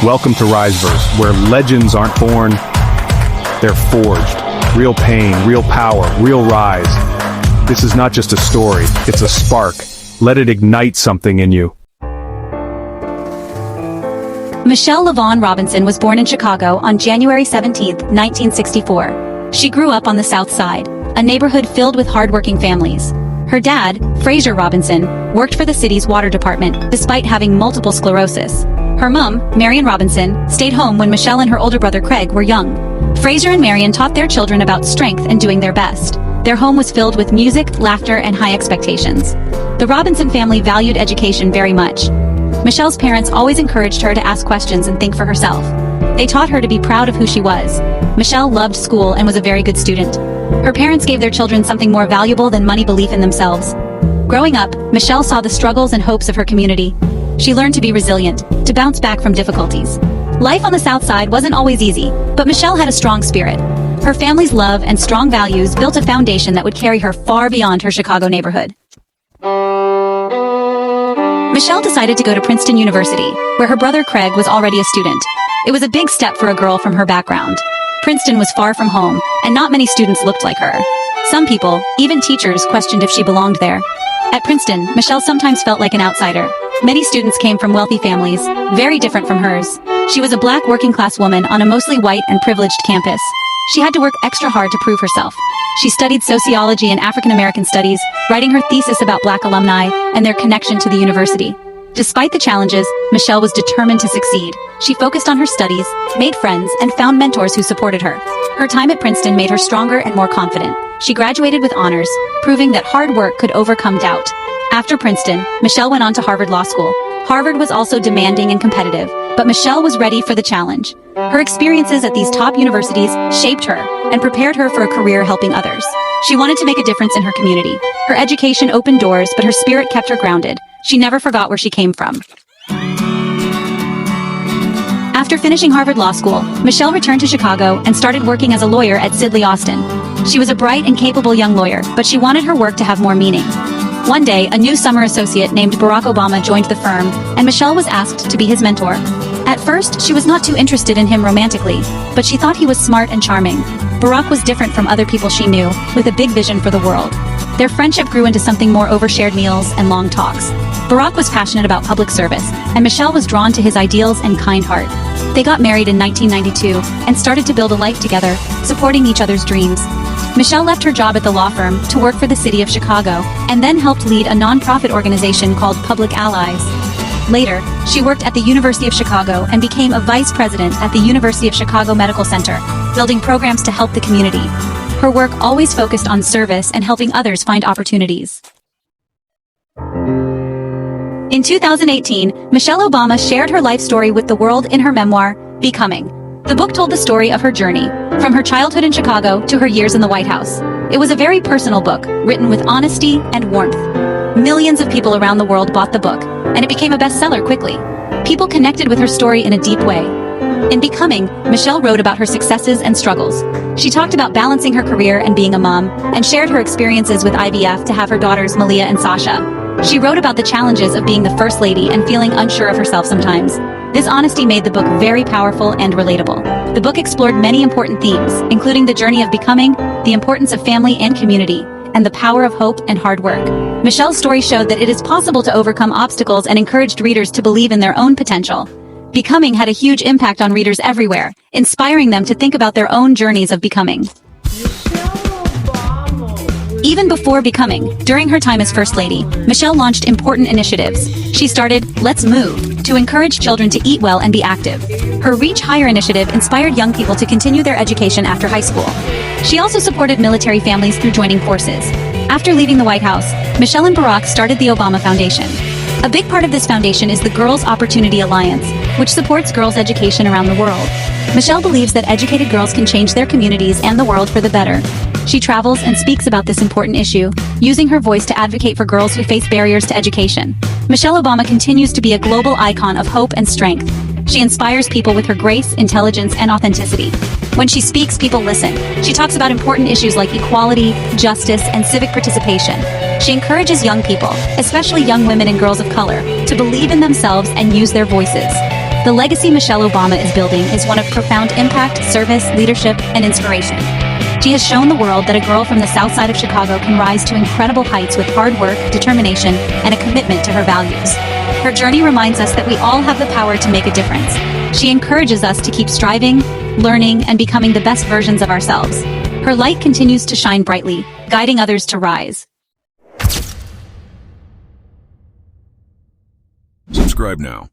Welcome to Riseverse, where legends aren't born, they're forged. Real pain, real power, real rise. This is not just a story, it's a spark. Let it ignite something in you. Michelle LaVaughn Robinson was born in Chicago on January 17, 1964. She grew up on the South Side, a neighborhood filled with hardworking families. Her dad, Fraser Robinson, worked for the city's water department despite having multiple sclerosis. Her mom, Marion Robinson, stayed home when Michelle and her older brother Craig were young. Fraser and Marion taught their children about strength and doing their best. Their home was filled with music, laughter, and high expectations. The Robinson family valued education very much. Michelle's parents always encouraged her to ask questions and think for herself. They taught her to be proud of who she was. Michelle loved school and was a very good student. Her parents gave their children something more valuable than money, belief in themselves. Growing up, Michelle saw the struggles and hopes of her community. She learned to be resilient, to bounce back from difficulties. Life on the South Side wasn't always easy, but Michelle had a strong spirit. Her family's love and strong values built a foundation that would carry her far beyond her Chicago neighborhood. Michelle decided to go to Princeton University, where her brother Craig was already a student. It was a big step for a girl from her background. Princeton was far from home, and not many students looked like her. Some people, even teachers, questioned if she belonged there. At Princeton, Michelle sometimes felt like an outsider. Many students came from wealthy families, very different from hers. She was a black working-class woman on a mostly white and privileged campus. She had to work extra hard to prove herself. She studied sociology and African American studies, writing her thesis about black alumni and their connection to the university. Despite the challenges, Michelle was determined to succeed. She focused on her studies, made friends, and found mentors who supported her. Her time at Princeton made her stronger and more confident. She graduated with honors, proving that hard work could overcome doubt. After Princeton, Michelle went on to Harvard Law School. Harvard was also demanding and competitive, but Michelle was ready for the challenge. Her experiences at these top universities shaped her and prepared her for a career helping others. She wanted to make a difference in her community. Her education opened doors, but her spirit kept her grounded. She never forgot where she came from. After finishing Harvard Law School, Michelle returned to Chicago and started working as a lawyer at Sidley Austin. She was a bright and capable young lawyer, but she wanted her work to have more meaning. One day, a new summer associate named Barack Obama joined the firm, and Michelle was asked to be his mentor. At first, she was not too interested in him romantically, but she thought he was smart and charming. Barack was different from other people she knew, with a big vision for the world. Their friendship grew into something more over shared meals and long talks. Barack was passionate about public service, and Michelle was drawn to his ideals and kind heart. They got married in 1992 and started to build a life together, supporting each other's dreams. Michelle left her job at the law firm to work for the city of Chicago, and then helped lead a nonprofit organization called Public Allies. Later, she worked at the University of Chicago and became a vice president at the University of Chicago Medical Center, building programs to help the community. Her work always focused on service and helping others find opportunities. In 2018, Michelle Obama shared her life story with the world in her memoir, Becoming. The book told the story of her journey, from her childhood in Chicago to her years in the White House. It was a very personal book, written with honesty and warmth. Millions of people around the world bought the book, and it became a bestseller quickly. People connected with her story in a deep way. In Becoming, Michelle wrote about her successes and struggles. She talked about balancing her career and being a mom, and shared her experiences with IVF to have her daughters Malia and Sasha. She wrote about the challenges of being the first lady and feeling unsure of herself sometimes. This honesty made the book very powerful and relatable. The book explored many important themes, including the journey of becoming, the importance of family and community, and the power of hope and hard work. Michelle's story showed that it is possible to overcome obstacles and encouraged readers to believe in their own potential. Becoming had a huge impact on readers everywhere, inspiring them to think about their own journeys of becoming. Even before Becoming, during her time as First Lady, Michelle launched important initiatives. She started Let's Move to encourage children to eat well and be active. Her Reach Higher initiative inspired young people to continue their education after high school. She also supported military families through joining forces. After leaving the White House, Michelle and Barack started the Obama Foundation. A big part of this foundation is the Girls' Opportunity Alliance, which supports girls' education around the world. Michelle believes that educated girls can change their communities and the world for the better. She travels and speaks about this important issue, using her voice to advocate for girls who face barriers to education. Michelle Obama continues to be a global icon of hope and strength. She inspires people with her grace, intelligence, and authenticity. When she speaks, people listen. She talks about important issues like equality, justice, and civic participation. She encourages young people, especially young women and girls of color, to believe in themselves and use their voices. The legacy Michelle Obama is building is one of profound impact, service, leadership, and inspiration. She has shown the world that a girl from the south side of Chicago can rise to incredible heights with hard work, determination, and a commitment to her values. Her journey reminds us that we all have the power to make a difference. She encourages us to keep striving, learning, and becoming the best versions of ourselves. Her light continues to shine brightly, guiding others to rise. Subscribe now.